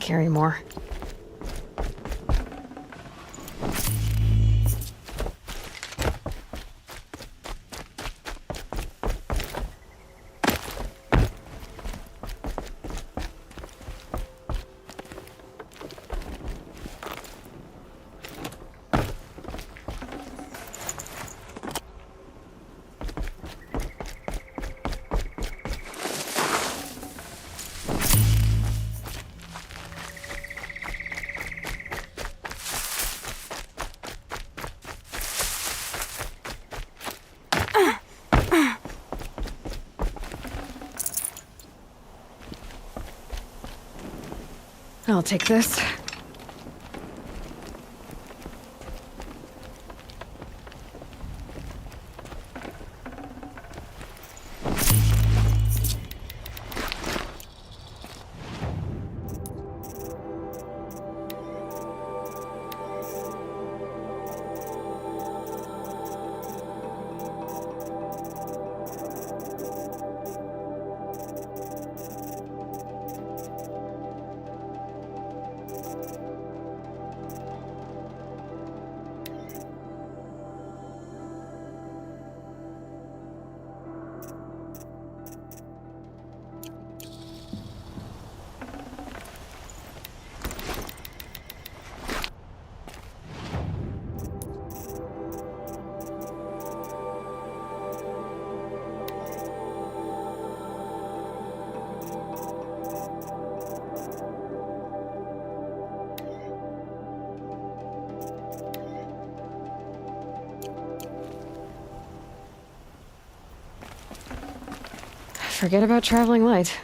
carry more. I'll take this. Forget about traveling light.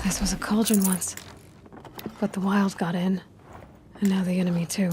This was a cauldron once, but the wild got in, and now the enemy too.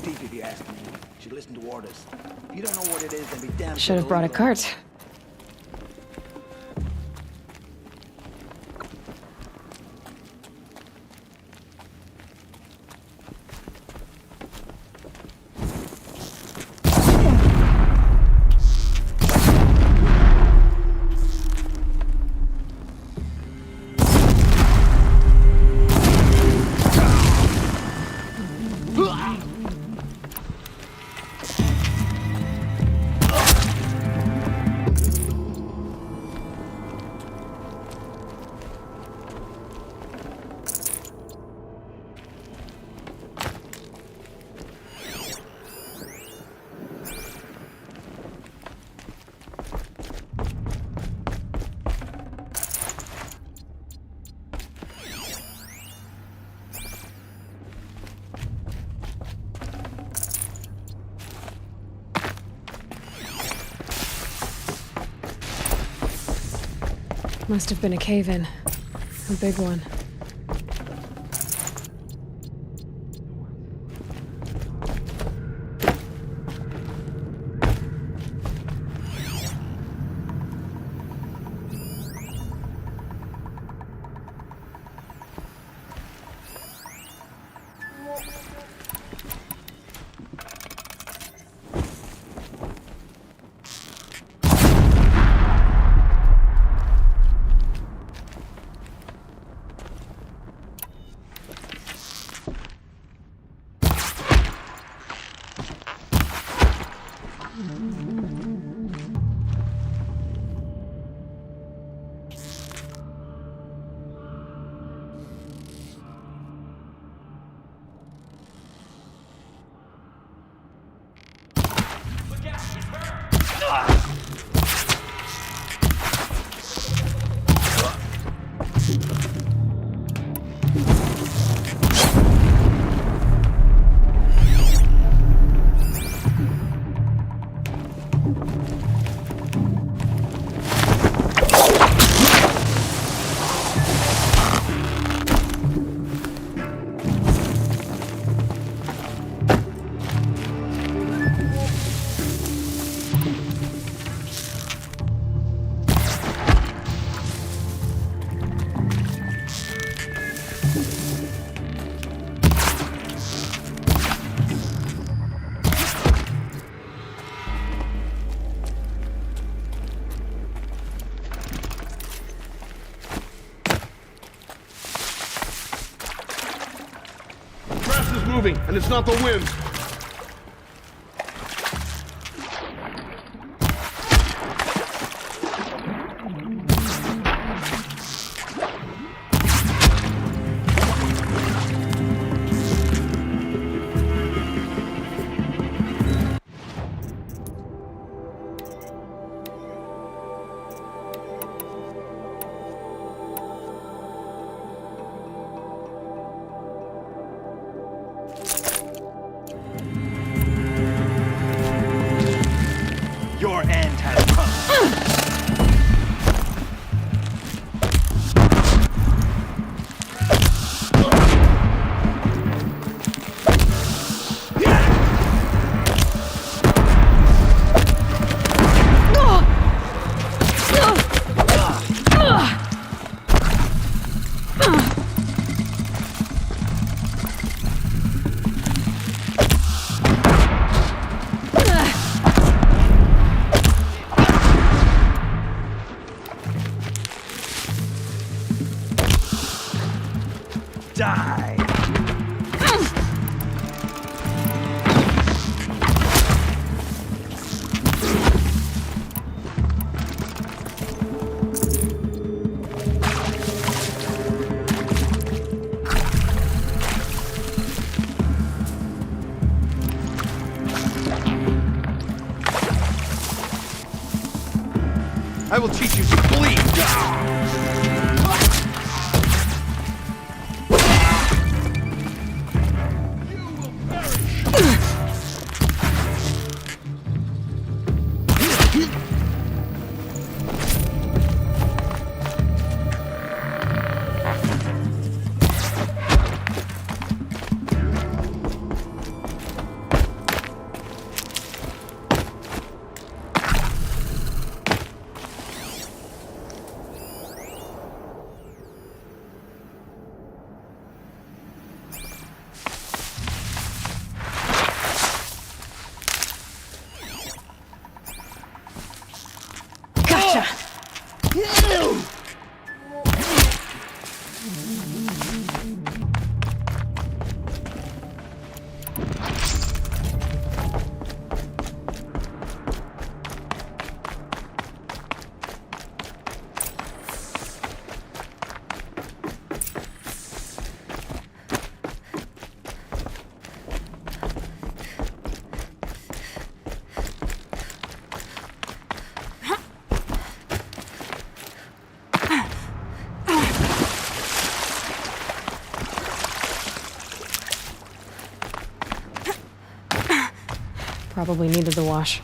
If you ask me, should listen to orders. If you don't know what it is, then be damned. Should have brought a cart. Must have been a cave-in. A big one. Moving, and it's not the wind. Your end has come. Die. I will teach you to bleed. Probably needed the wash.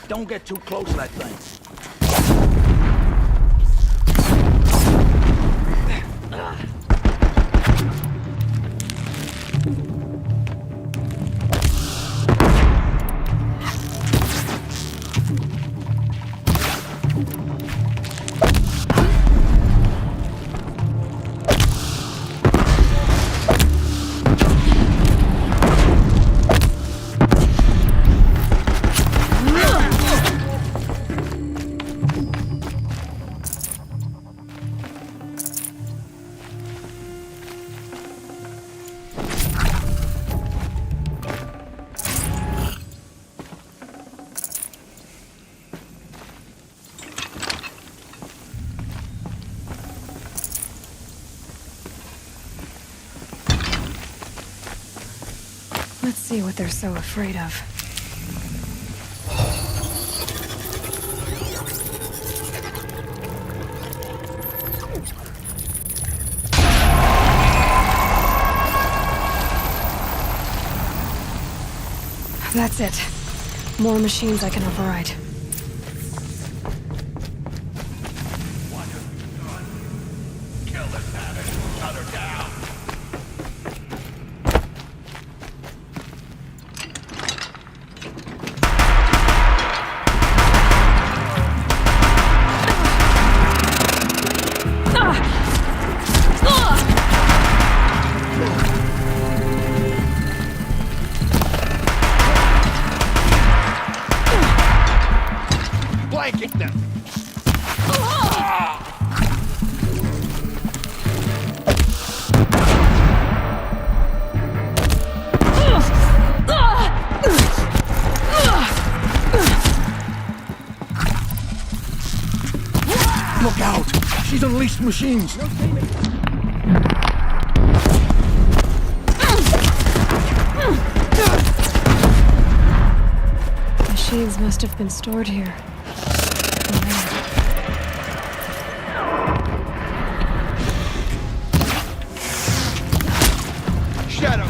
Don't get too close to that thing. Let's see what they're so afraid of. That's it. More machines I can override. What have you done? Kill the savage. Cut her down. Blanket them. Look out! She's unleashed machines. Machines must have been stored here. Shadow.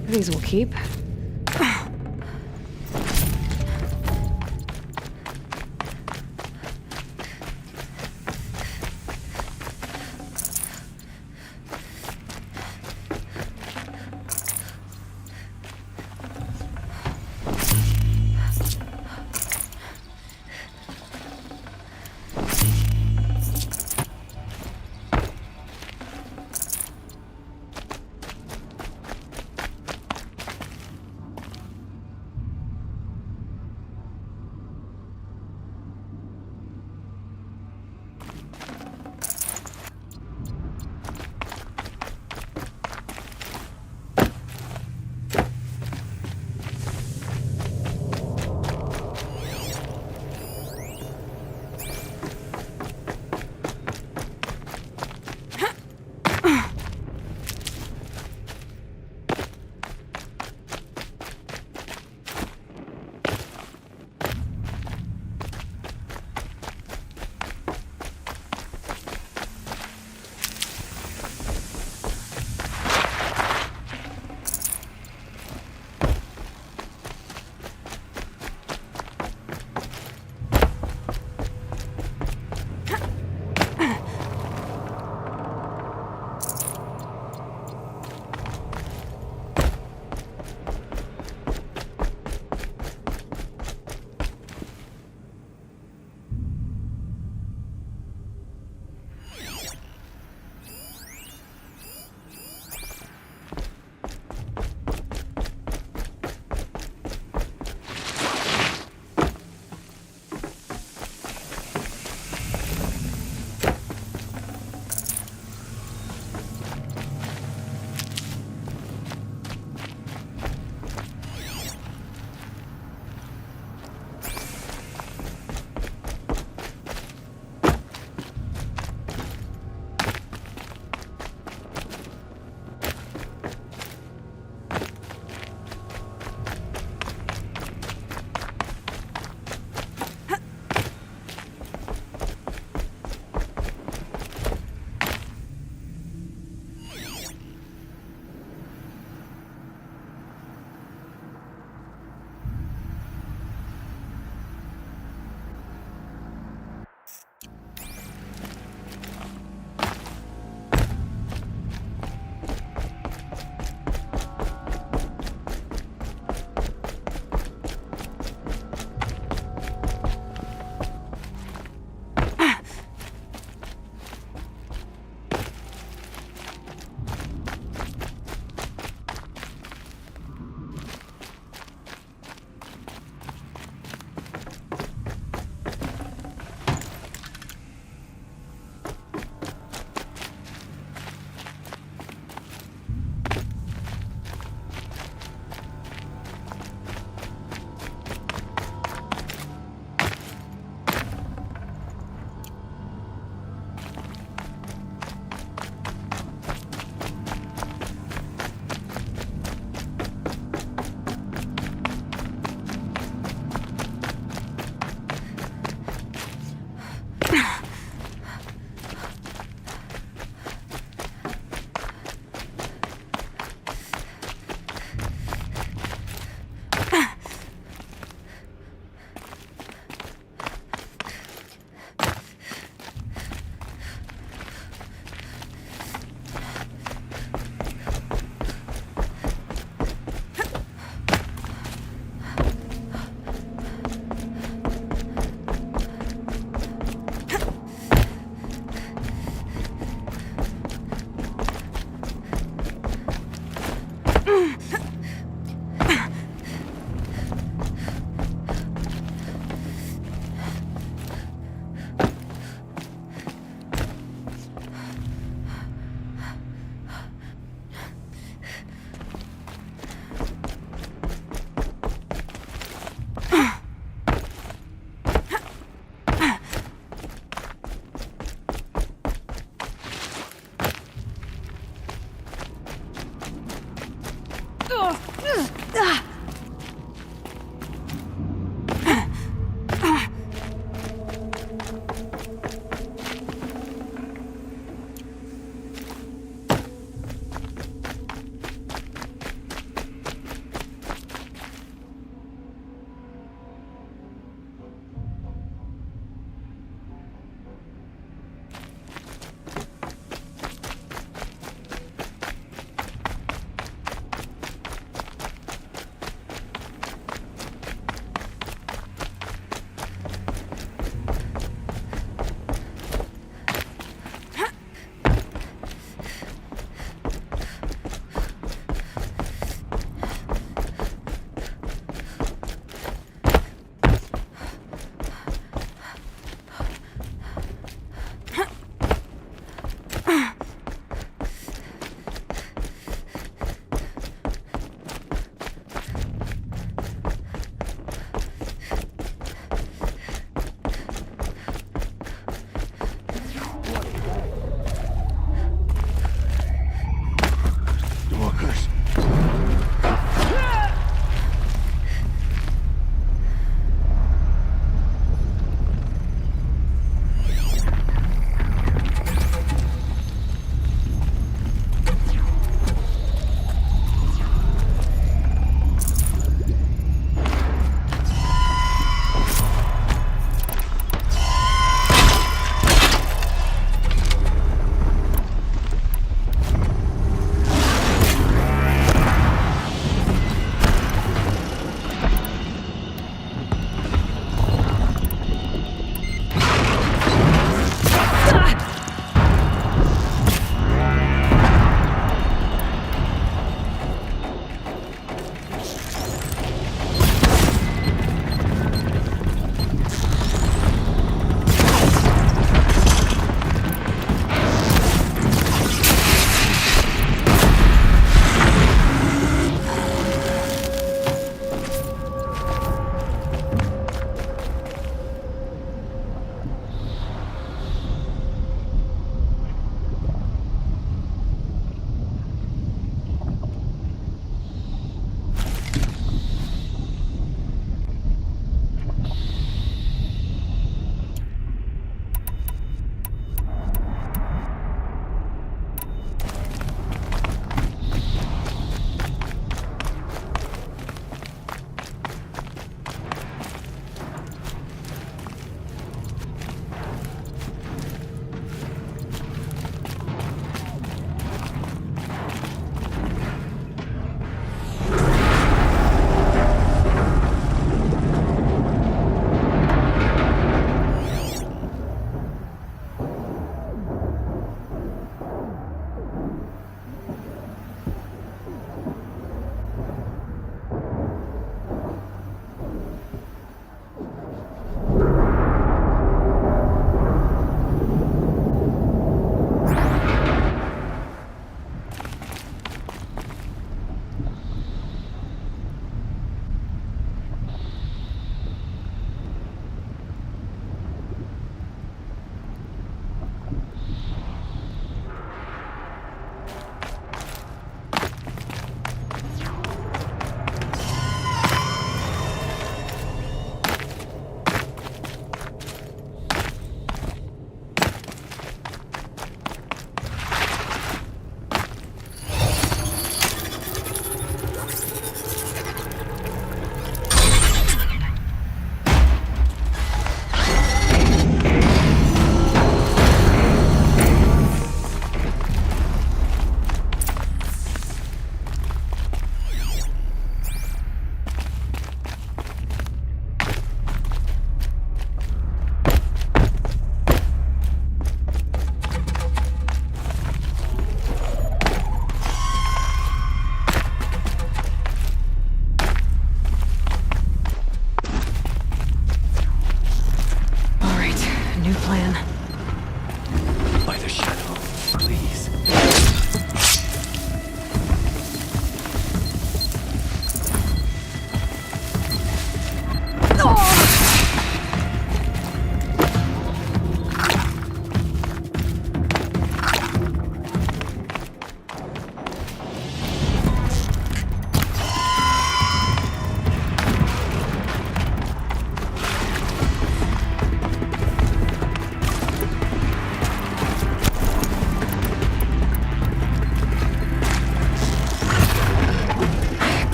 These will keep.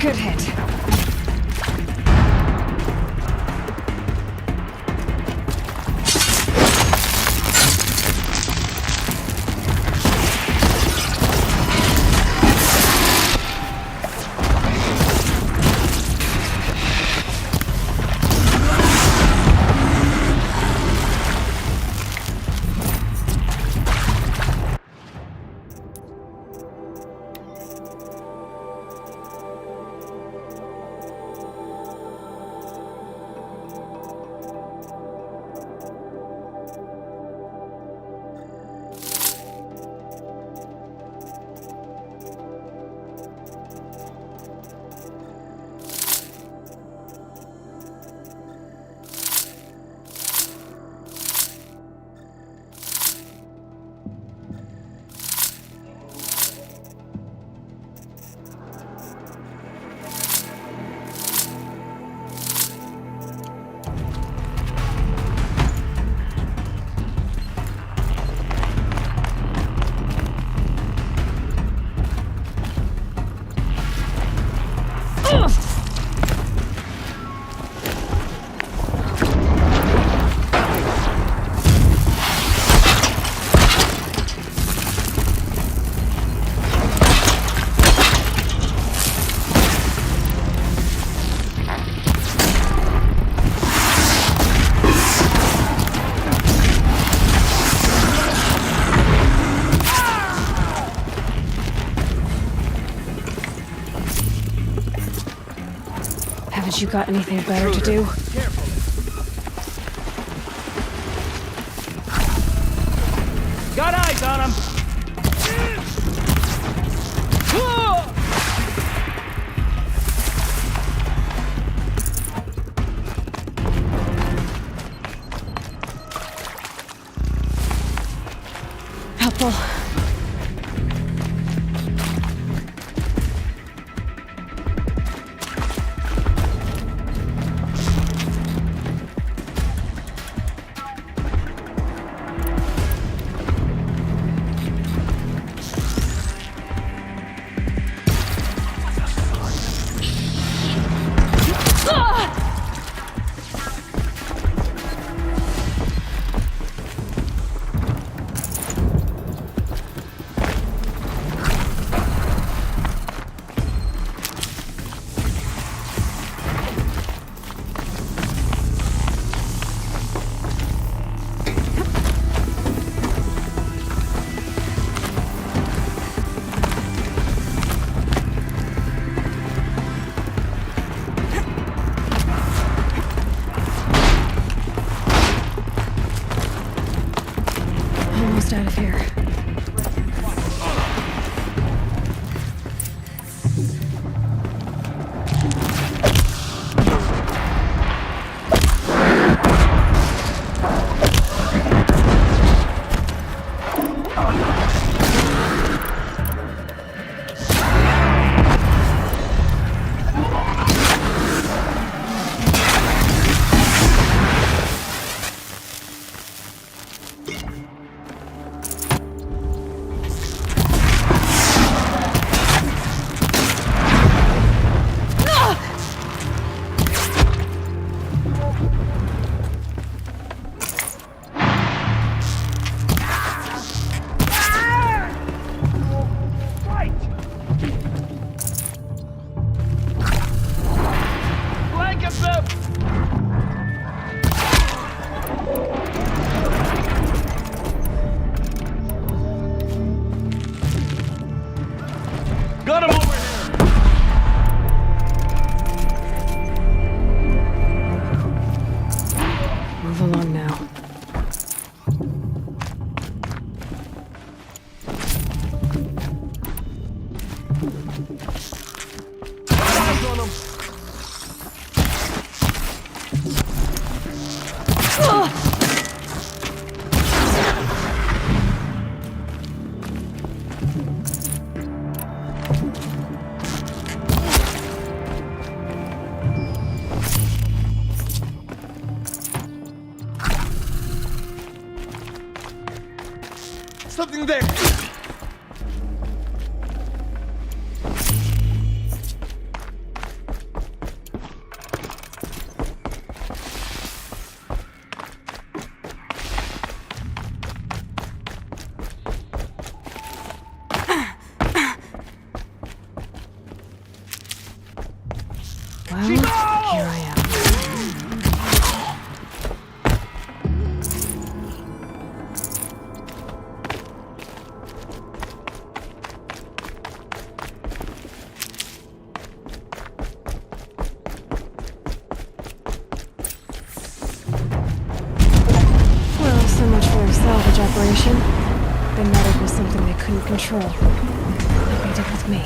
Good hit. Haven't you got anything better to do? Got eyes on him! Helpful. Almost out of here. Got him over here! Move along now. Eyes on him! Something there! Well, here I am. Well, so much for a salvage operation. They meddled with something they couldn't control. Nothing to do with me.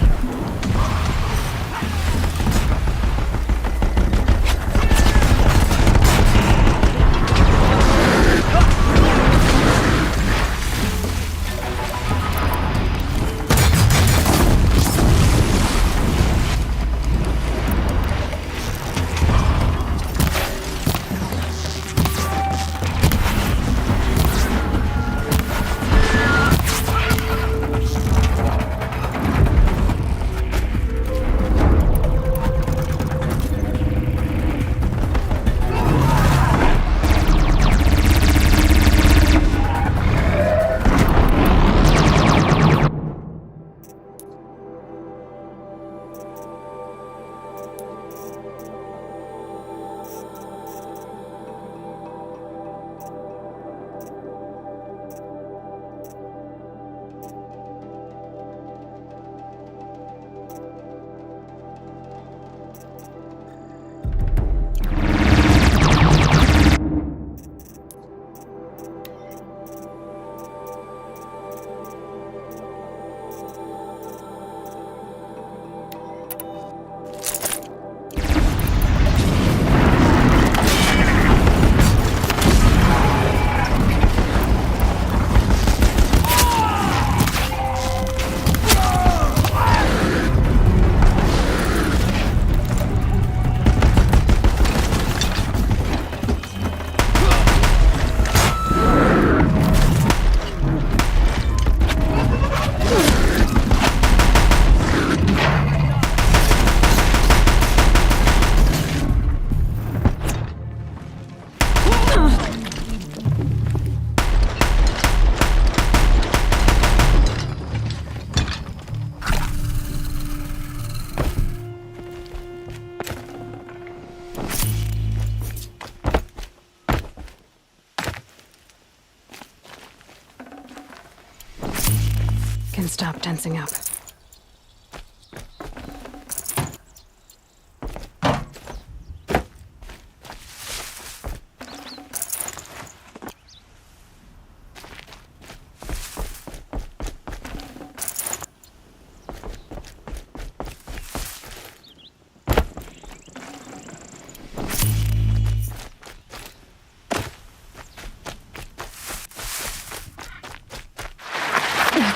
Can stop tensing up.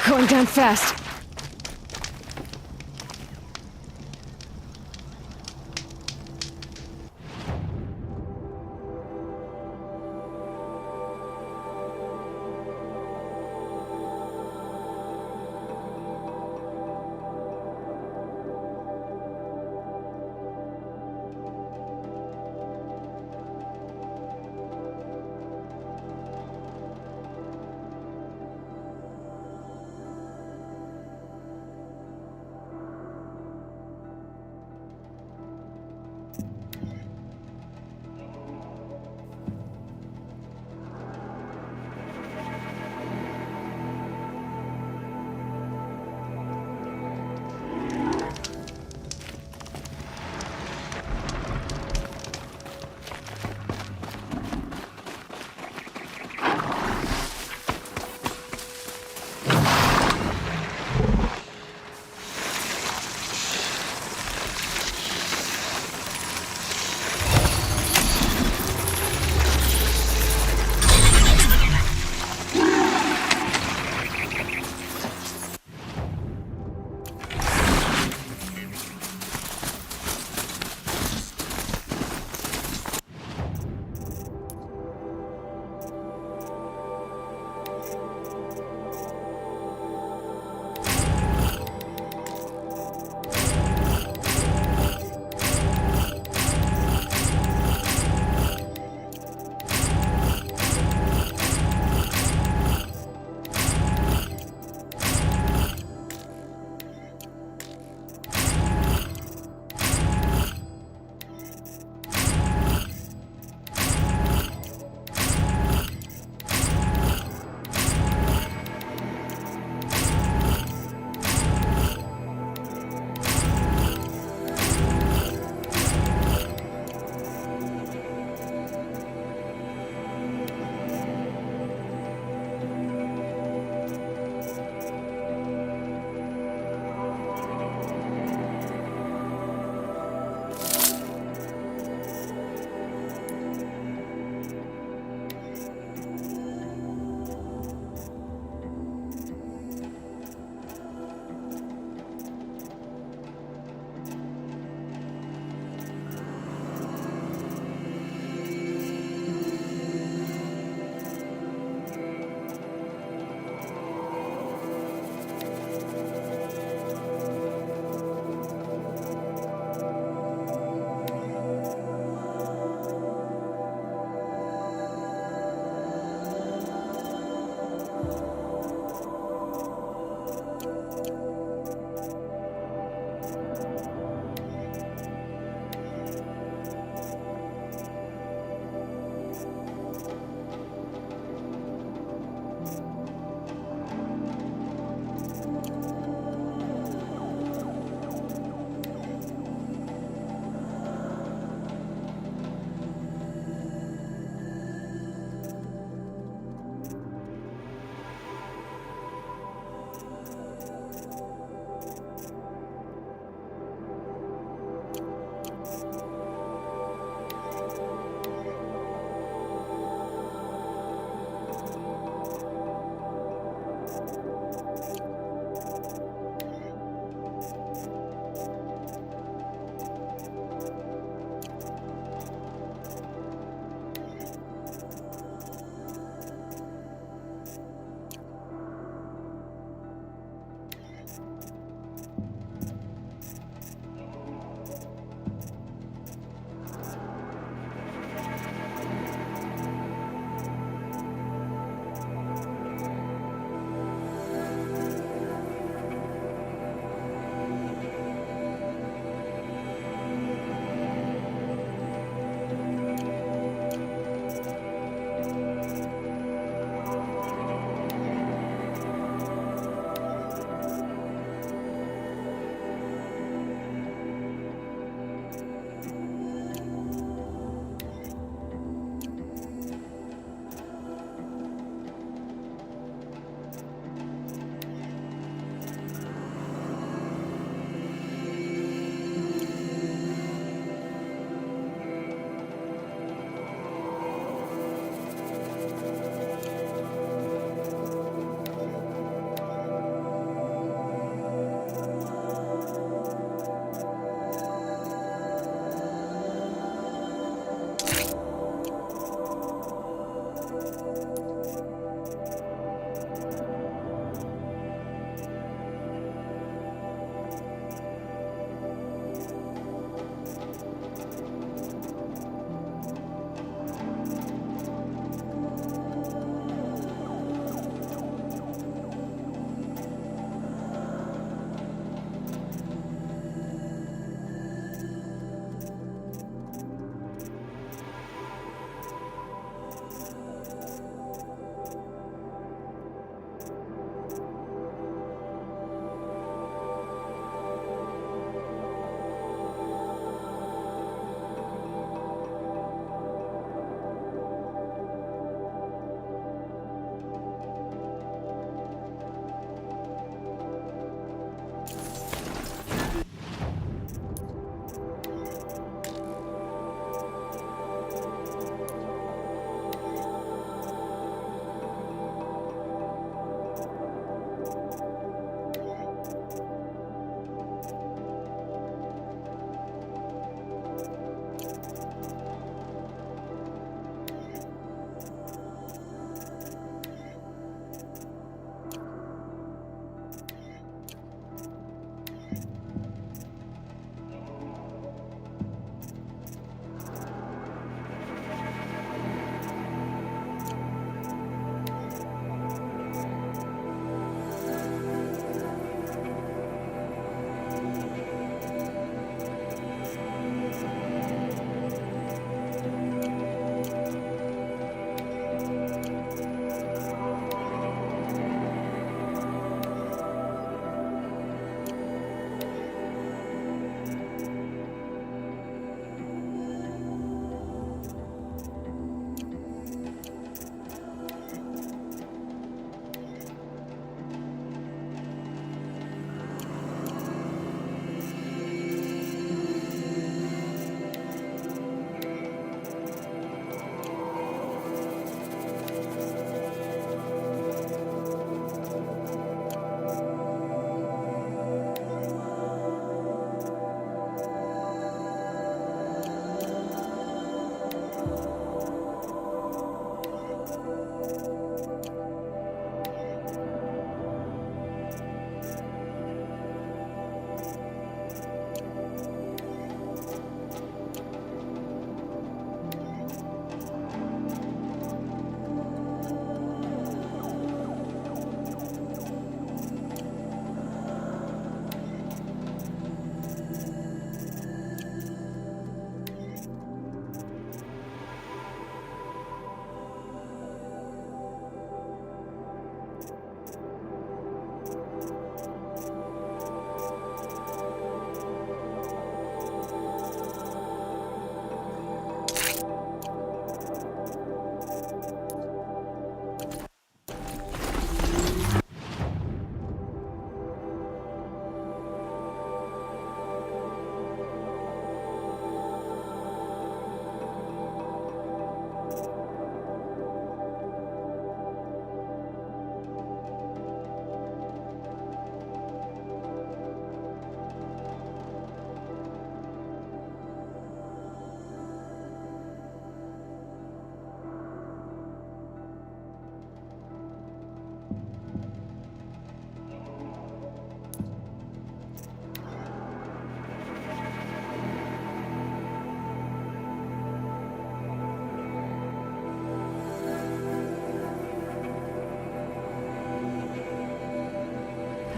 Going down fast.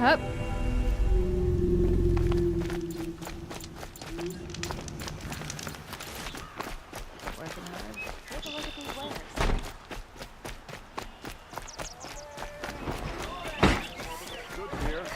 Up. Working hard. Take a look at these wires. Good here.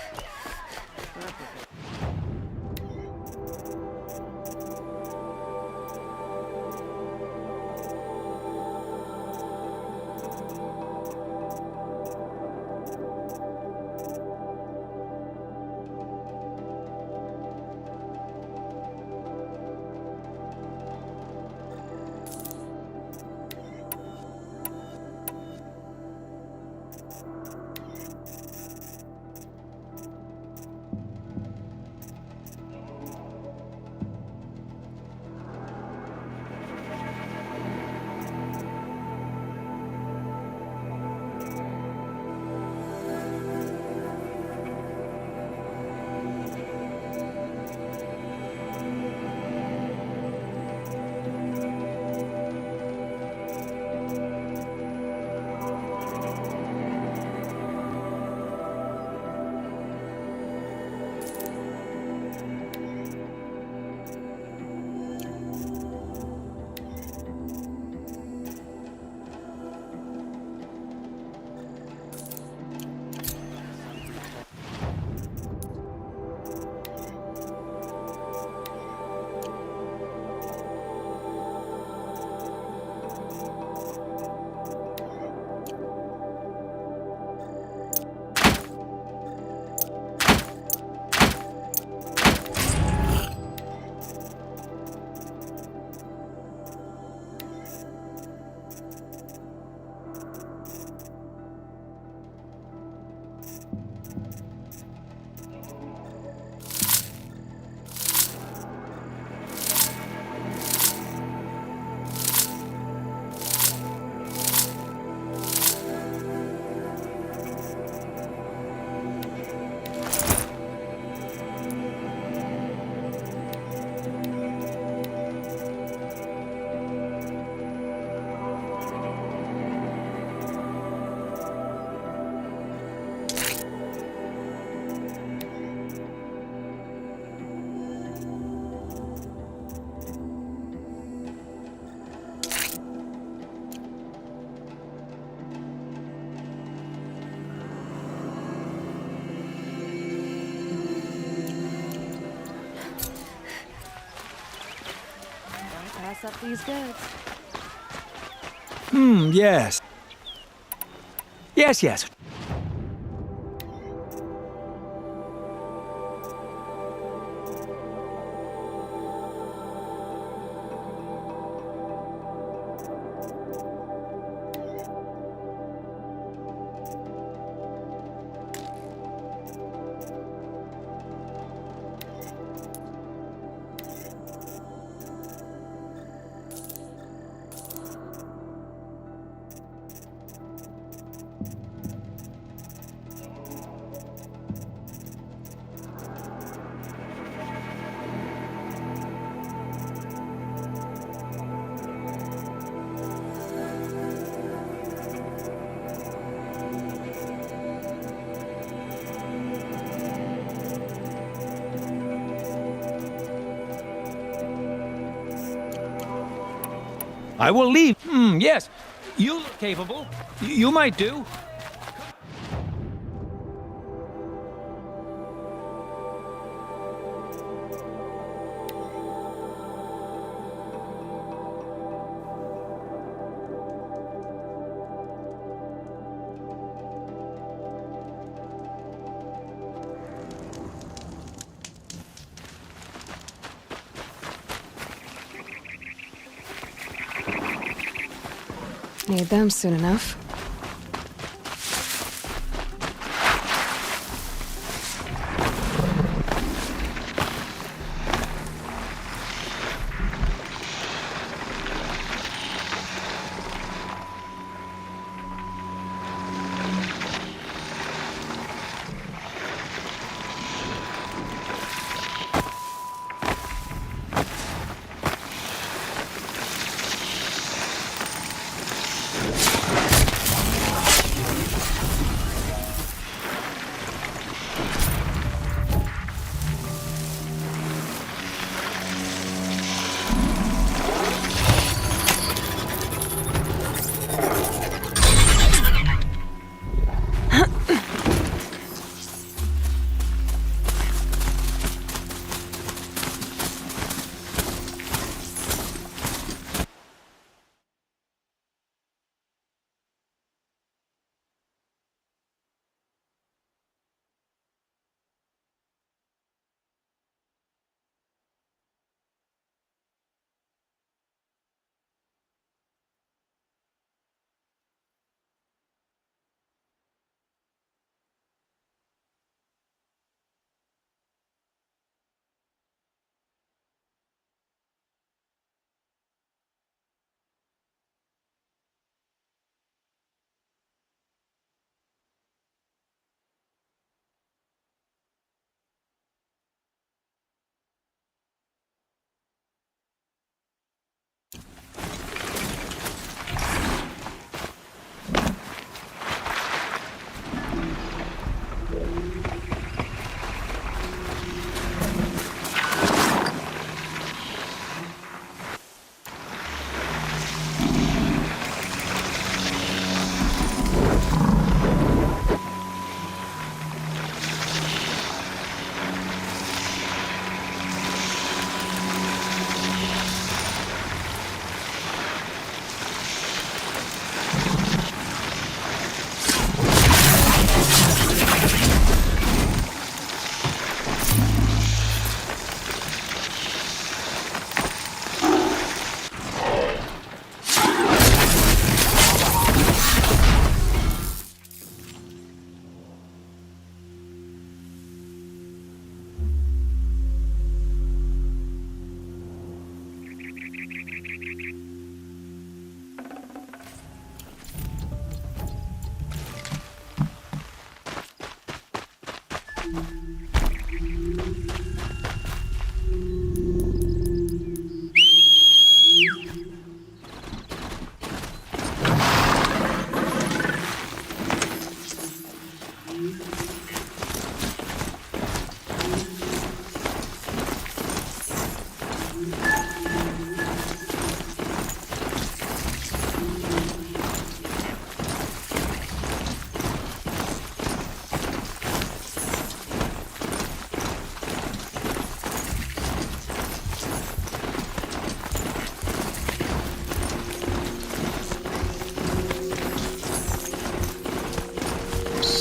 Pass up these goods. Yes. Yes. I will leave. Yes. You look capable. You might do. Need them soon enough.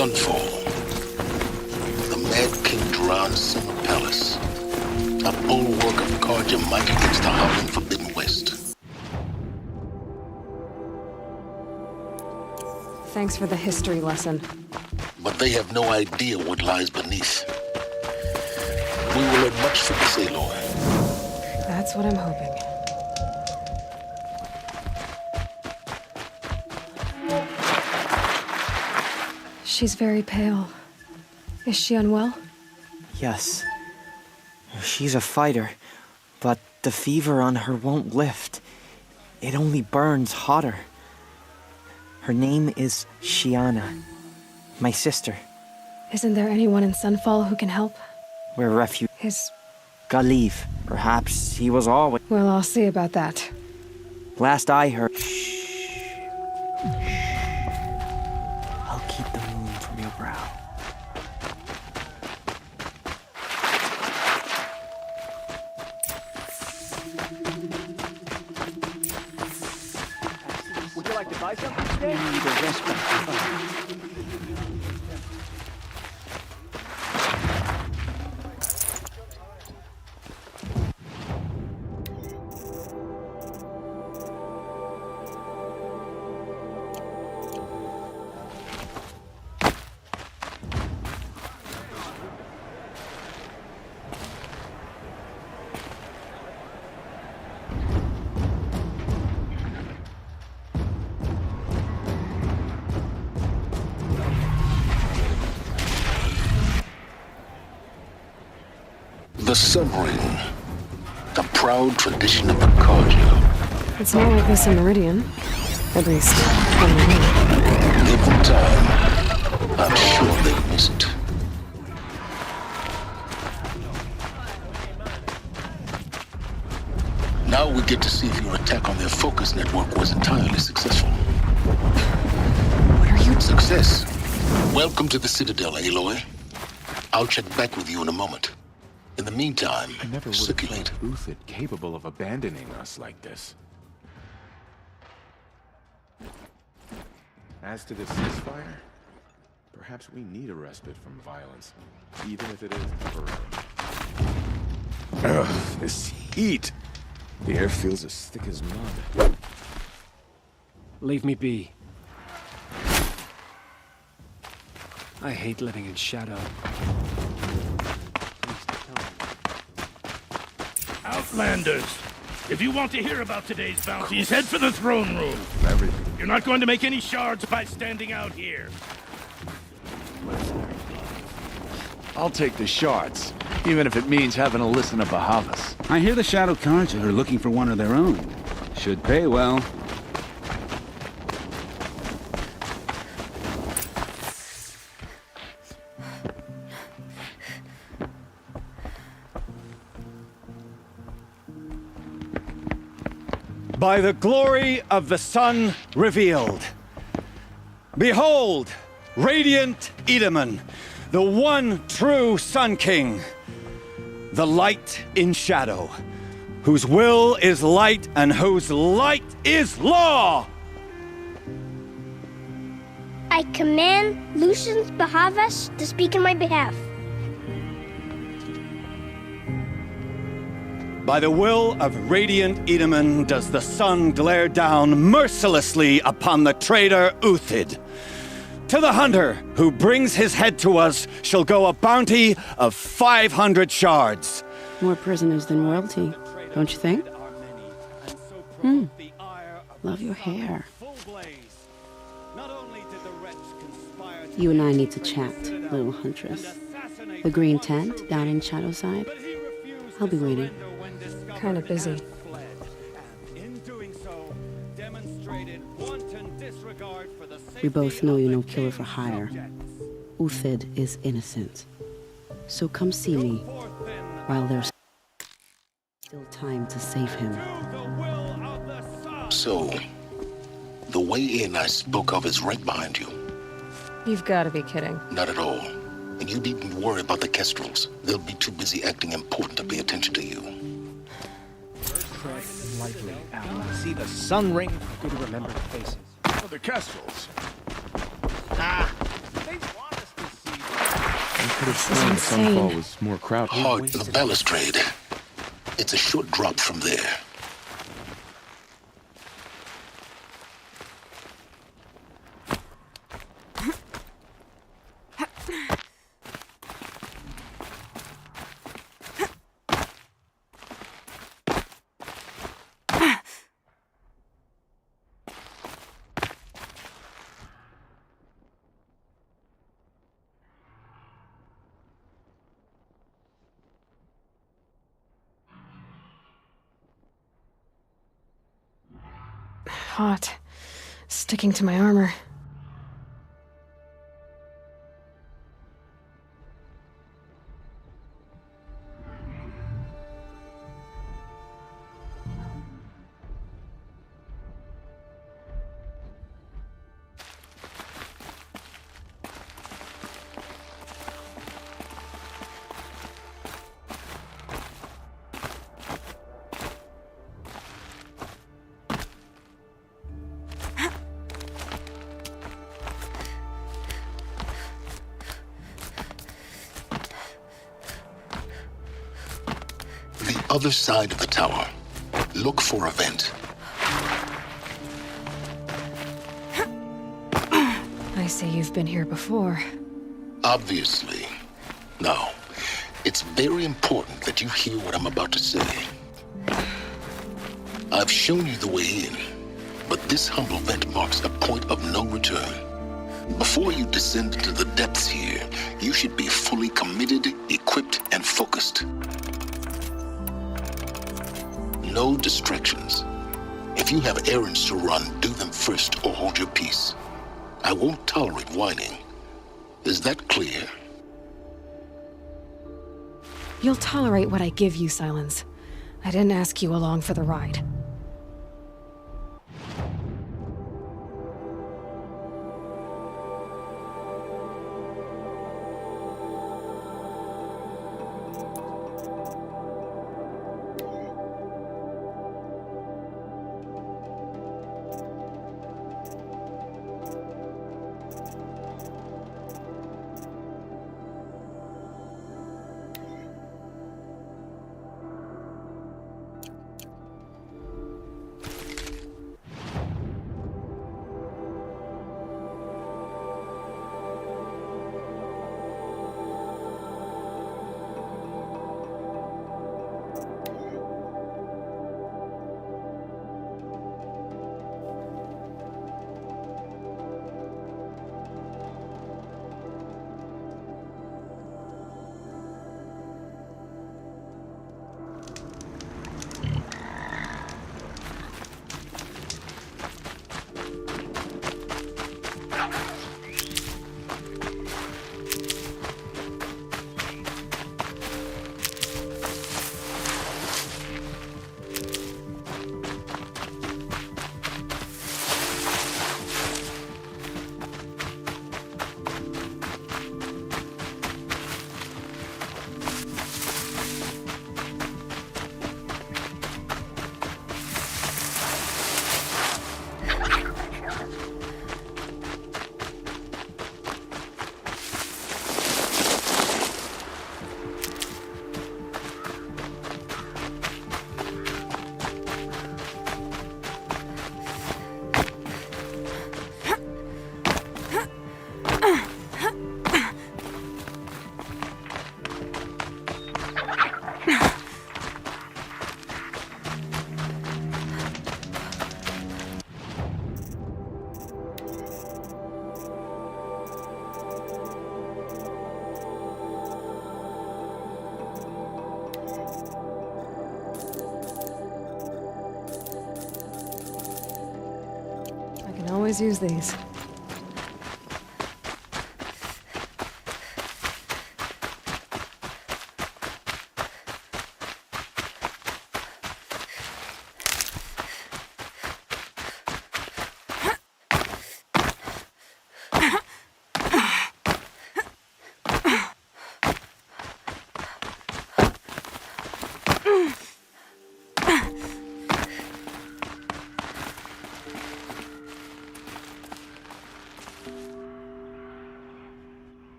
Sunfall. The Mad King Duran's summer palace. A bulwark of Carja might against the howling Forbidden West. Thanks for the history lesson. But they have no idea what lies beneath. We will learn much from this, Aloy. That's what I'm hoping. She's very pale. Is she unwell? Yes. She's a fighter, but the fever on her won't lift. It only burns hotter. Her name is Shiana, my sister. Isn't there anyone in Sunfall who can help? We're refugees. His... Galif. Perhaps he was always... Well, I'll see about that. Last I heard... I'll keep the moon from your brow. Would you like to buy something today? We need a restaurant. The Sun Ring. The proud tradition of the Carja. It's more like this in Meridian. At least, from the Give them time. I'm sure they'll miss it. Now we get to see if your attack on their focus network was entirely successful. Where are you? Success. Welcome to the Citadel, Aloy. I'll check back with you in a moment. In the meantime, I never would have circulate. thought Uthid capable of abandoning us like this. As to the ceasefire, perhaps we need a respite from violence, even if it is temporary. Ugh, this heat! The air feels as thick as mud. Leave me be. I hate living in shadow. Outlanders, if you want to hear about today's bounties, head for the throne room. Everything. You're not going to make any shards by standing out here. I'll take the shards, even if it means having to listen to Bahavas. I hear the Shadow Carja are looking for one of their own. Should pay well. By the glory of the sun revealed. Behold, radiant Edaman, the one true Sun King, the light in shadow, whose will is light and whose light is law! I command Lucius Bahavas to speak in my behalf. By the will of radiant Edaman does the sun glare down mercilessly upon the traitor Uthid. To the hunter who brings his head to us shall go a bounty of 500 shards. More prisoners than royalty, don't you think? Love your hair. You and I need to chat, little huntress. The green tent down in Shadowside. I'll be waiting. Kind of busy. We both know you're no killer for hire. Uthid is innocent. So come see me while there's still time to save him. So, the way in I spoke of is right behind you. You've got to be kidding. Not at all. And you needn't worry about the Kestrels. They'll be too busy acting important to pay attention to you. Tread lightly, Al. See the sun ring. Good to remember the faces. Oh, the Kestrels. Ah, they want have sworn the sunfall was more crowded. Hard the balustrade. It's a short drop from there. Hot. Sticking to my armor. Other side of the tower. Look for a vent. I say you've been here before. Obviously. Now, it's very important that you hear what I'm about to say. I've shown you the way in, but this humble vent marks a point of no return. Before you descend into the depths here, you should be fully committed, equipped, and focused. No distractions. If you have errands to run, do them first or hold your peace. I won't tolerate whining. Is that clear? You'll tolerate what I give you, Silence. I didn't ask you along for the ride. Always use these.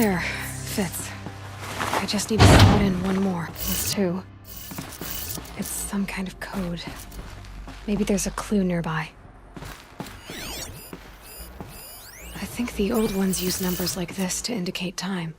There. Fits. I just need to slot in one more. That's 2. It's some kind of code. Maybe there's a clue nearby. I think the old ones use numbers like this to indicate time.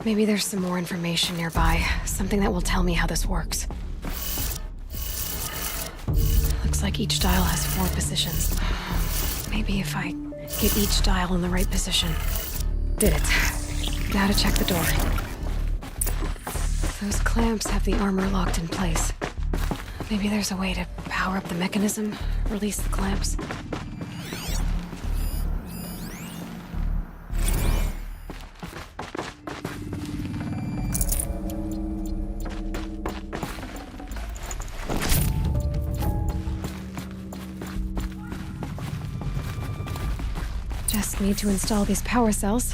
Maybe there's some more information nearby. Something that will tell me how this works. Looks like each dial has 4 positions. Maybe if I get each dial in the right position. Did it. Now to check the door. Those clamps have the armor locked in place. Maybe there's a way to power up the mechanism, release the clamps. Just need to install these power cells.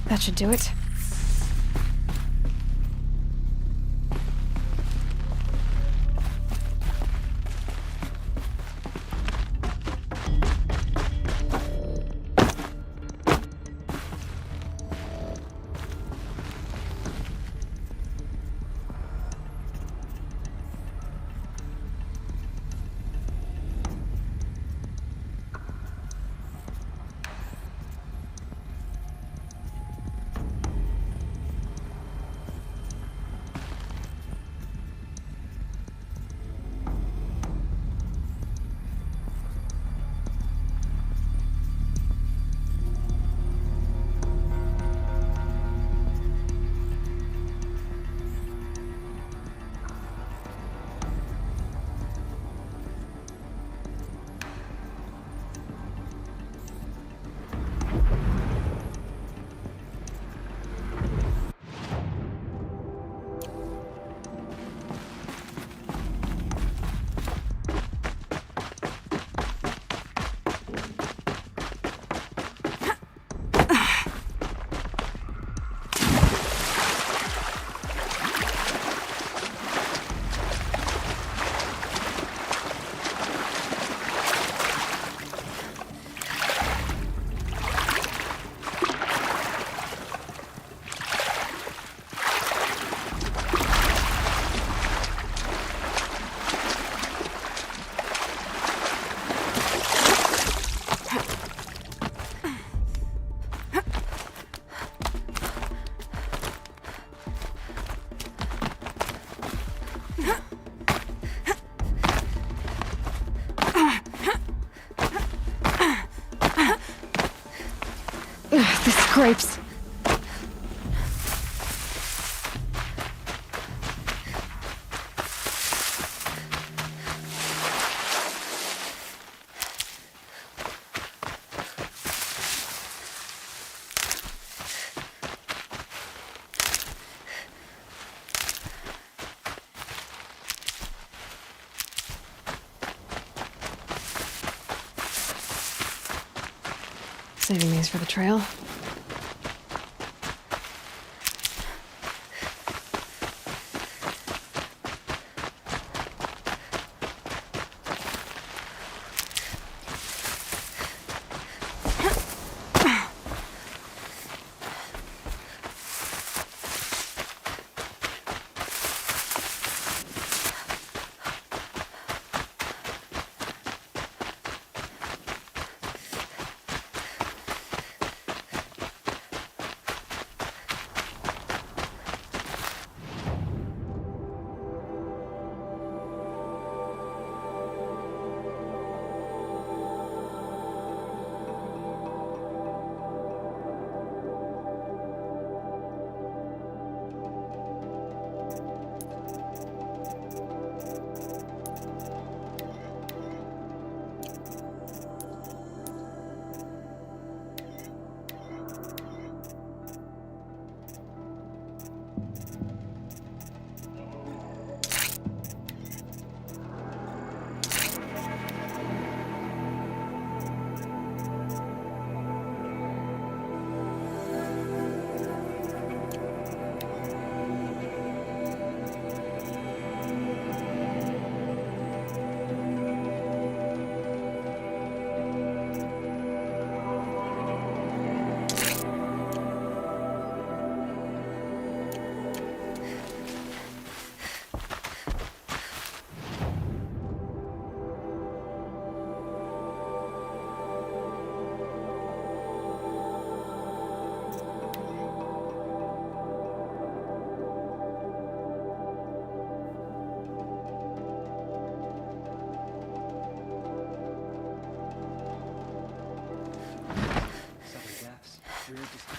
That should do it. This scrapes. Saving these for the trail.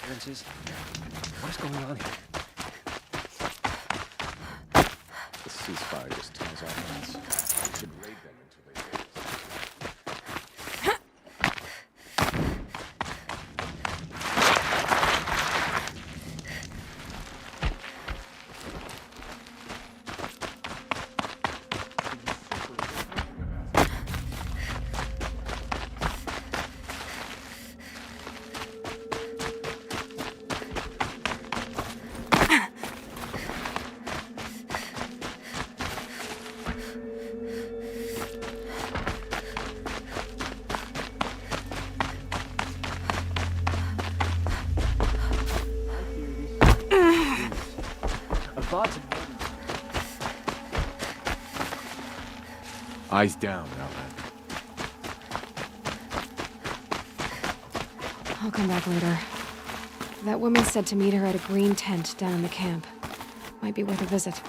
appearances. What is going on here? The ceasefire just ties our hands. We should raid them until they fail. Eyes down, Outlander. I'll come back later. That woman said to meet her at a green tent down in the camp. Might be worth a visit.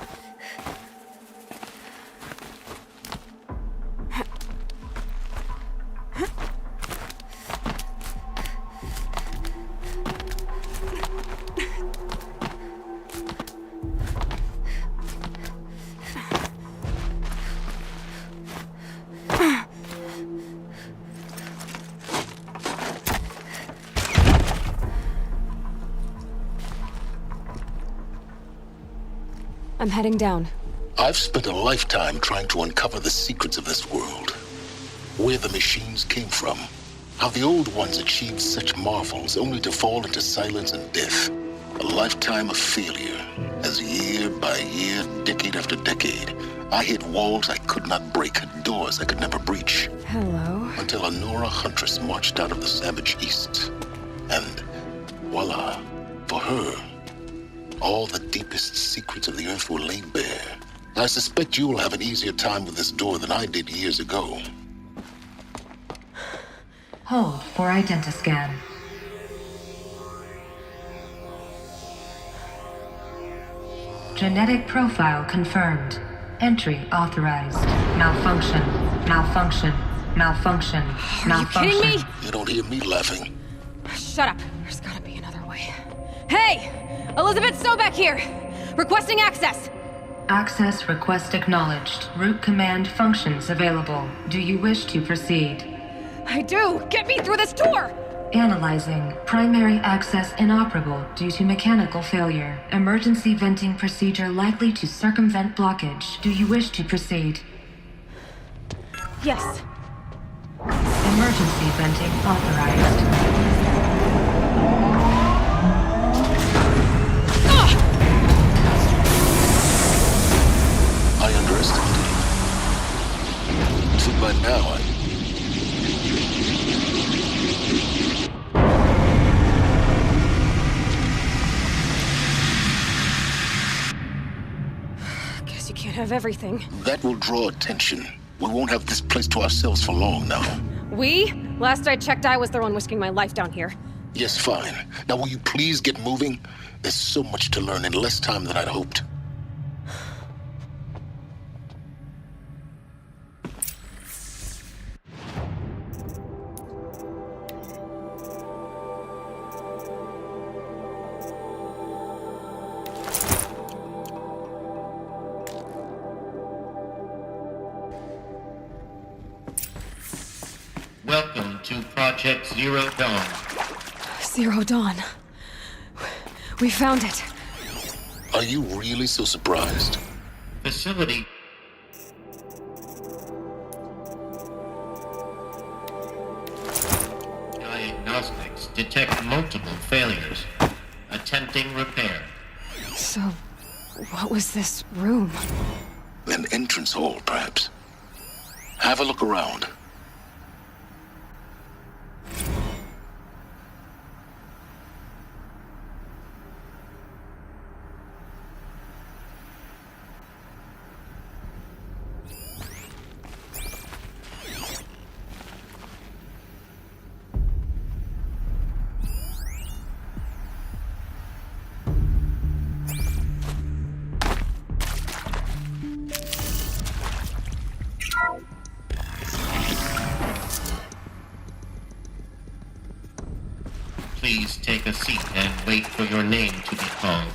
I'm heading down. I've spent a lifetime trying to uncover the secrets of this world. Where the machines came from. How the old ones achieved such marvels only to fall into silence and death. A lifetime of failure, as year by year, decade after decade, I hit walls I could not break, doors I could never breach. Hello. Until a Nora huntress marched out of the savage east. And voila, for her, all the deepest secrets of the earth were laid bare. I suspect you'll have an easier time with this door than I did years ago. Hold for identiscan. Genetic profile confirmed. Entry authorized. Malfunction. Malfunction. Malfunction. Are you kidding me? You don't hear me laughing. Shut up. There's gotta be another way. Hey! Elizabeth Sobeck here! Requesting access! Access request acknowledged. Root command functions available. Do you wish to proceed? I do! Get me through this door! Analyzing. Primary access inoperable due to mechanical failure. Emergency venting procedure likely to circumvent blockage. Do you wish to proceed? Yes. Emergency venting authorized. I underestimated you. See, by now Guess you can't have everything. that will draw attention. We won't have this place to ourselves for long now. We? Last I checked, I was the one risking my life down here. Yes, fine. Now will you please get moving? There's so much to learn in less time than I'd hoped. Welcome to Project Zero Dawn. Zero Dawn. We found it. Are you really so surprised? Facility. Diagnostics detect multiple failures. Attempting repair. So, what was this room? An entrance hall, perhaps. Have a look around. Please take a seat and wait for your name to be called.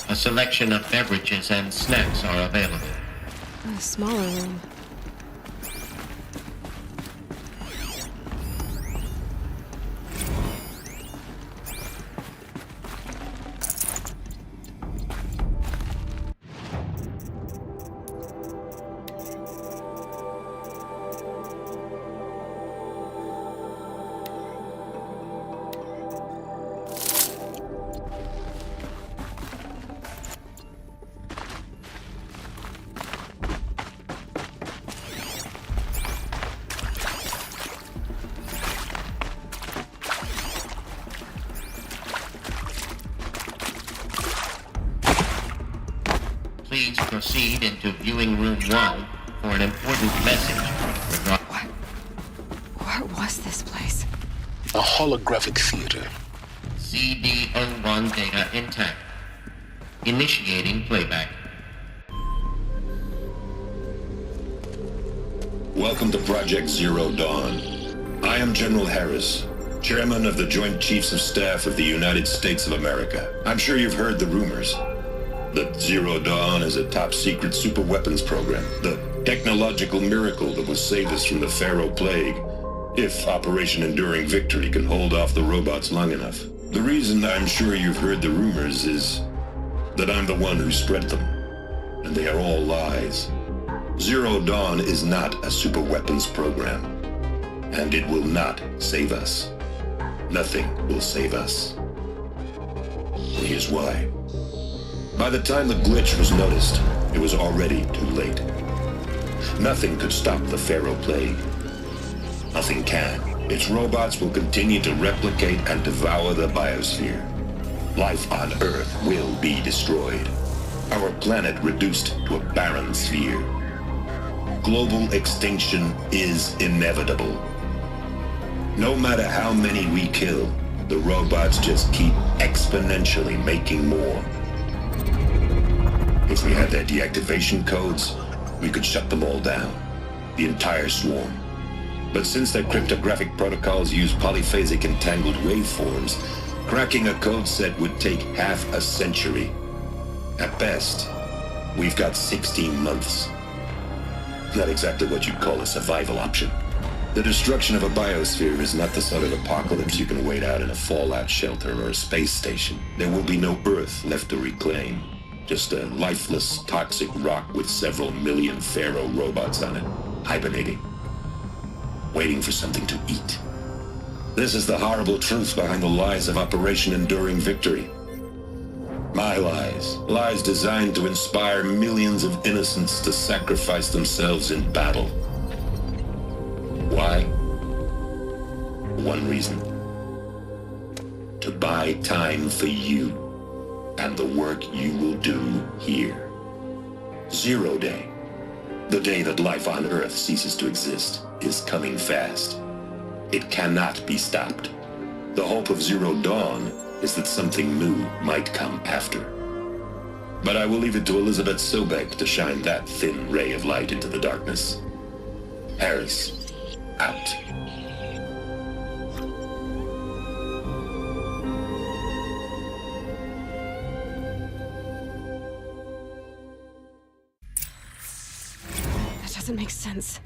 A selection of beverages and snacks are available. A smaller room. Please proceed into viewing room 1 for an important message. What was this place? A holographic theater. CD01 data intact. Initiating playback. Welcome to Project Zero Dawn. I am General Harris, Chairman of the Joint Chiefs of Staff of the United States of America. I'm sure you've heard the rumors that Zero Dawn is a top-secret super-weapons program, the technological miracle that will save us from the Pharaoh Plague, if Operation Enduring Victory can hold off the robots long enough. The reason I'm sure you've heard the rumors is that I'm the one who spread them, and they are all lies. Zero Dawn is not a super-weapons program, and it will not save us. Nothing will save us. And here's why. By the time the glitch was noticed, it was already too late. Nothing could stop the Pharaoh Plague. Nothing can. Its robots will continue to replicate and devour the biosphere. Life on Earth will be destroyed. Our planet reduced to a barren sphere. Global extinction is inevitable. No matter how many we kill, the robots just keep exponentially making more. If we had their deactivation codes, we could shut them all down, the entire swarm. But since their cryptographic protocols use polyphasic entangled waveforms, cracking a code set would take half a century. At best, we've got 16 months. Not exactly what you'd call a survival option. The destruction of a biosphere is not the sort of apocalypse you can wait out in a fallout shelter or a space station. There will be no Earth left to reclaim. Just a lifeless, toxic rock with several million Pharaoh robots on it, hibernating, waiting for something to eat. This is the horrible truth behind the lies of Operation Enduring Victory. My lies. Lies designed to inspire millions of innocents to sacrifice themselves in battle. Why? One reason. To buy time for you and the work you will do here. Zero Day, the day that life on Earth ceases to exist, is coming fast. It cannot be stopped. The hope of Zero Dawn is that something new might come after. But I will leave it to Elizabeth Sobek to shine that thin ray of light into the darkness. Harris, out. Doesn't make sense.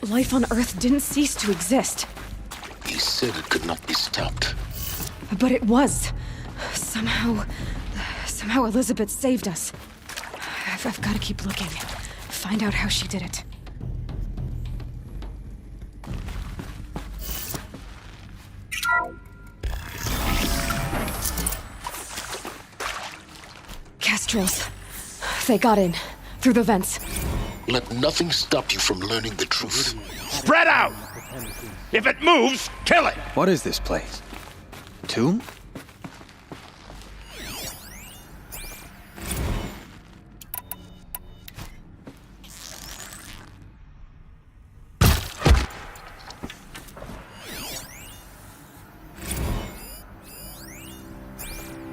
Life on Earth didn't cease to exist. He said it could not be stopped. But it was. Somehow Elizabeth saved us. I've got to keep looking. Find out how she did it. Kestrels. They got in. Through the vents. Let nothing stop you from learning the truth. Spread out! If it moves, kill it! What is this place? A tomb?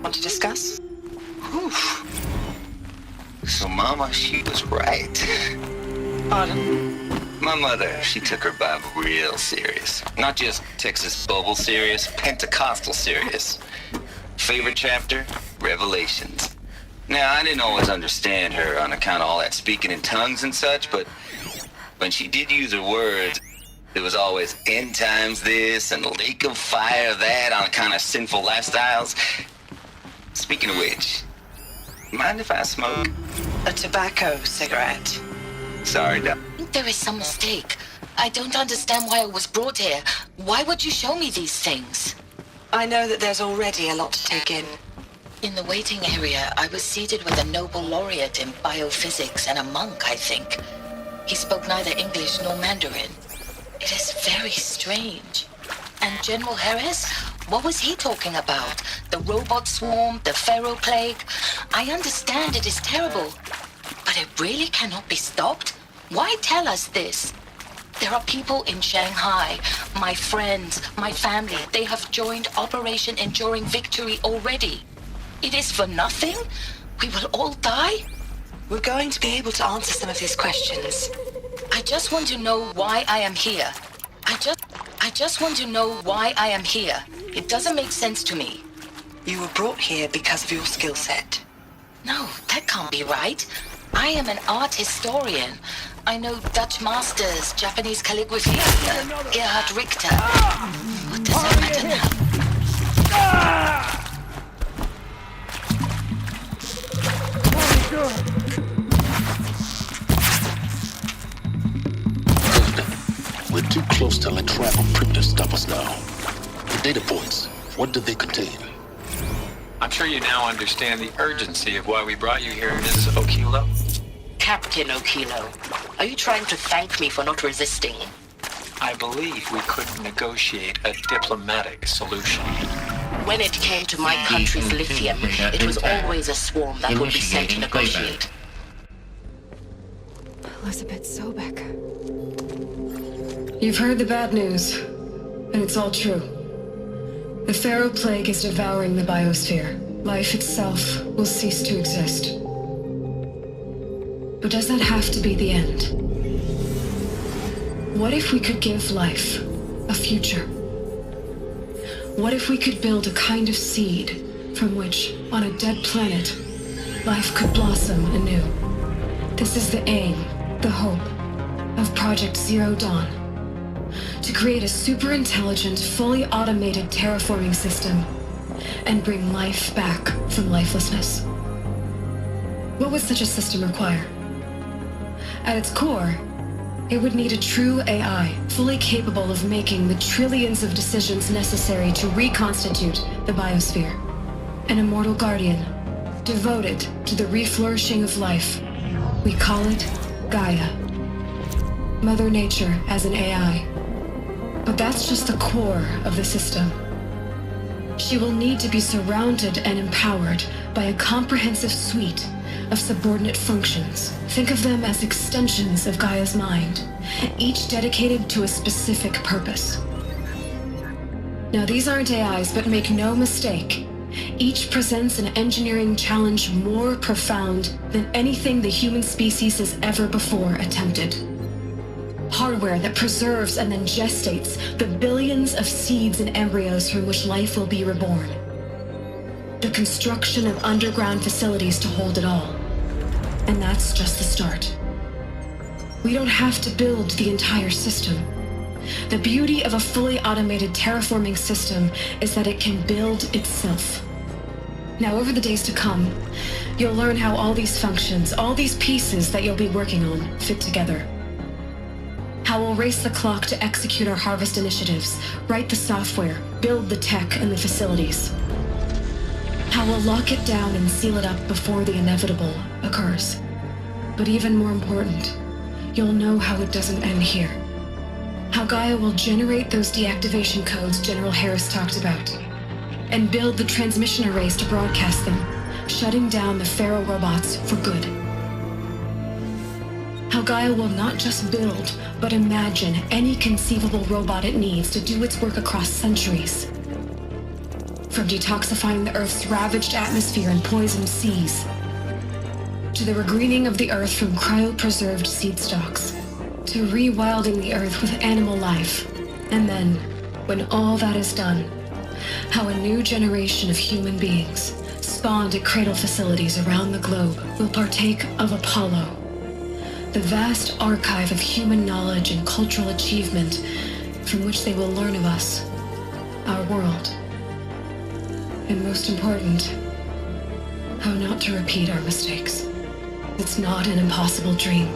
Want to discuss? Oof. So Mama, she was right. Pardon? My mother, she took her Bible real serious. Not just Texas Bubble serious, Pentecostal serious. Favorite chapter? Revelations. Now, I didn't always understand her on account of all that speaking in tongues and such, but when she did use her words, it was always end times this and lake of fire that on account of sinful lifestyles. Speaking of which, mind if I smoke? A tobacco cigarette. Sorry, Doc. There is some mistake. I don't understand why I was brought here. Why would you show me these things? I know that there's already a lot to take in. In the waiting area, I was seated with a Nobel laureate in biophysics and a monk, I think. He spoke neither English nor Mandarin. It is very strange. And General Harris? What was he talking about? The robot swarm, the pharaoh plague? I understand it is terrible, but it really cannot be stopped? Why tell us this? There are people in Shanghai, my friends, my family. They have joined Operation Enduring Victory already. It is for nothing? We will all die? We're going to be able to answer some of these questions. I just want to know why I am here. I just want to know why I am here. It doesn't make sense to me. You were brought here because of your skill set. No, that can't be right. I am an art historian. I know Dutch masters, Japanese calligraphy, Gerhard Richter. What does it matter now? We're too close to let travel printer stop us now. The data points, what do they contain? I'm sure you now understand the urgency of why we brought you here, Ms. Okilo. Captain Okilo, are you trying to thank me for not resisting? I believe we couldn't negotiate a diplomatic solution. When it came to my country's lithium, it was always a swarm that would be sent to negotiate. Elizabeth Sobek. You've heard the bad news, and it's all true. The Pharaoh Plague is devouring the biosphere. Life itself will cease to exist. But does that have to be the end? What if we could give life a future? What if we could build a kind of seed from which, on a dead planet, life could blossom anew? This is the aim, the hope, of Project Zero Dawn. To create a super-intelligent, fully automated terraforming system and bring life back from lifelessness. What would such a system require? At its core, it would need a true AI, fully capable of making the trillions of decisions necessary to reconstitute the biosphere. An immortal guardian, devoted to the reflourishing of life. We call it Gaia. Mother Nature as an AI. But that's just the core of the system. She will need to be surrounded and empowered by a comprehensive suite of subordinate functions. Think of them as extensions of Gaia's mind, each dedicated to a specific purpose. Now, these aren't AIs, but make no mistake, each presents an engineering challenge more profound than anything the human species has ever before attempted. Hardware that preserves and then gestates the billions of seeds and embryos from which life will be reborn. The construction of underground facilities to hold it all. And that's just the start. We don't have to build the entire system. The beauty of a fully automated terraforming system is that it can build itself. Now, over the days to come, you'll learn how all these functions, all these pieces that you'll be working on, fit together. How we'll race the clock to execute our harvest initiatives, write the software, build the tech and the facilities. How we'll lock it down and seal it up before the inevitable occurs. But even more important, you'll know how it doesn't end here. How Gaia will generate those deactivation codes General Harris talked about, and build the transmission arrays to broadcast them, shutting down the Pharaoh robots for good. How Gaia will not just build, but imagine any conceivable robot it needs to do its work across centuries. From detoxifying the Earth's ravaged atmosphere and poisoned seas, to the regreening of the Earth from cryopreserved seed stalks. to rewilding the Earth with animal life. And then, when all that is done, how a new generation of human beings, spawned at cradle facilities around the globe, will partake of Apollo, the vast archive of human knowledge and cultural achievement from which they will learn of us, our world, and most important, how not to repeat our mistakes. It's not an impossible dream.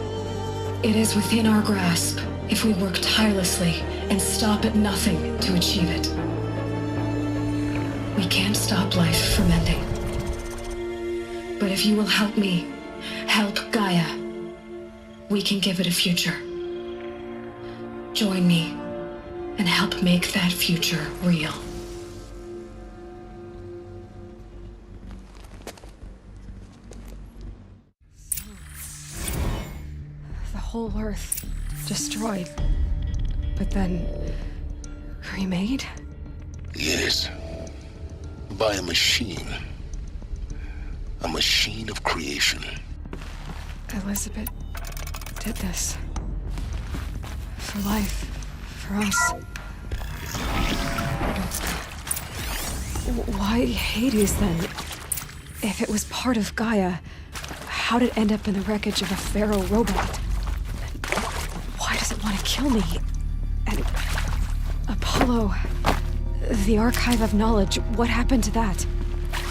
It is within our grasp if we work tirelessly and stop at nothing to achieve it. We can't stop life from ending. But if you will help me, help Gaia, we can give it a future. Join me and help make that future real. The whole Earth destroyed, but then remade? Yes. By a machine. A machine of creation. Elizabeth did this. For life. For us. Why Hades, then? If it was part of Gaia, how did it end up in the wreckage of a Pharaoh robot? Why does it want to kill me? And Apollo, the archive of knowledge, what happened to that?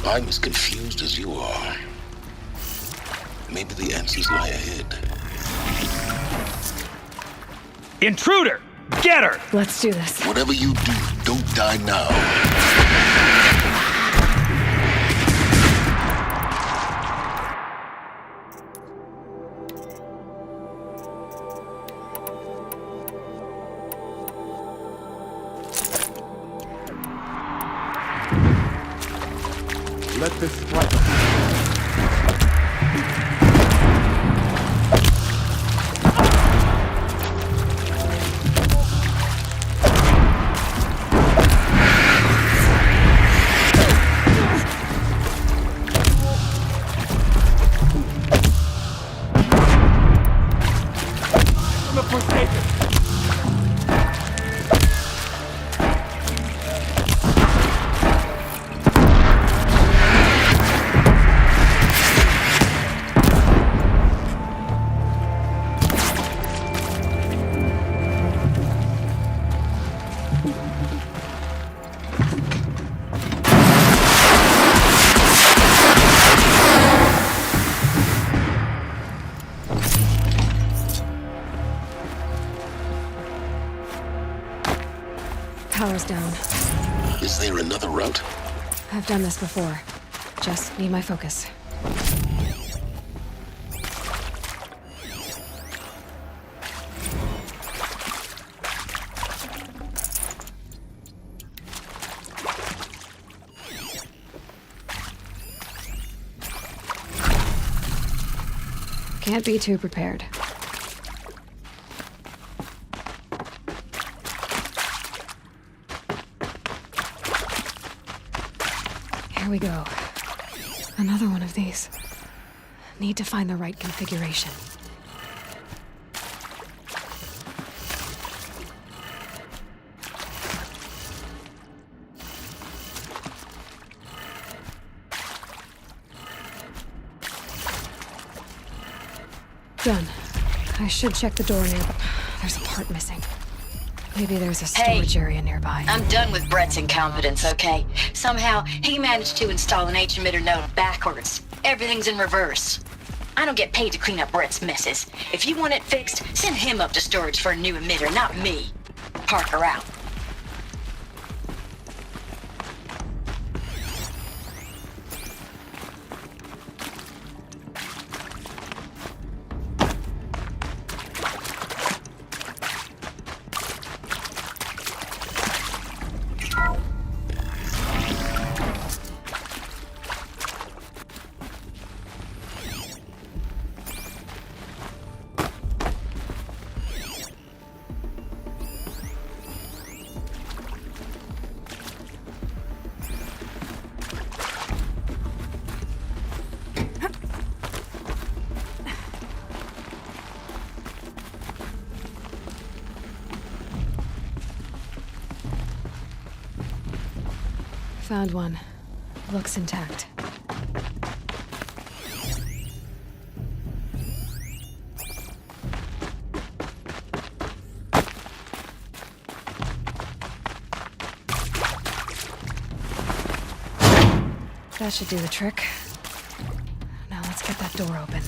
I'm as confused as you are. Maybe the answers lie ahead. Intruder! Get her! Let's do this. Whatever you do, don't die now. Let this strike. Power's down. Is there another route? I've done this before. Just need my focus. Can't be too prepared. Here we go. Another one of these. Need to find the right configuration. Done. I should check the door nearby. There's a part missing. Maybe there's a storage area nearby. I'm done with Brett's incompetence, okay? Somehow, he managed to install an H-emitter node backwards. Everything's in reverse. I don't get paid to clean up Brett's messes. If you want it fixed, send him up to storage for a new emitter, not me. Parker out. Found one. Looks intact. That should do the trick. Now let's get that door open.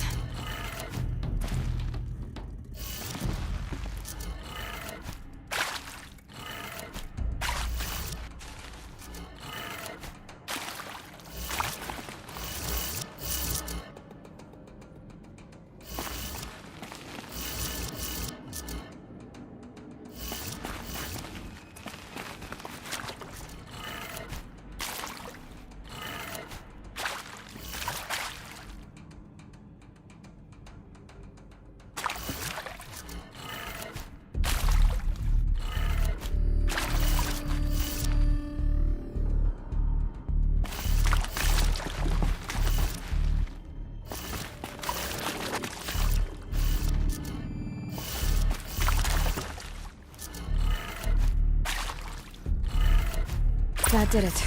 That did it.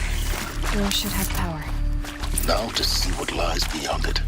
Door should have power. Now to see what lies beyond it.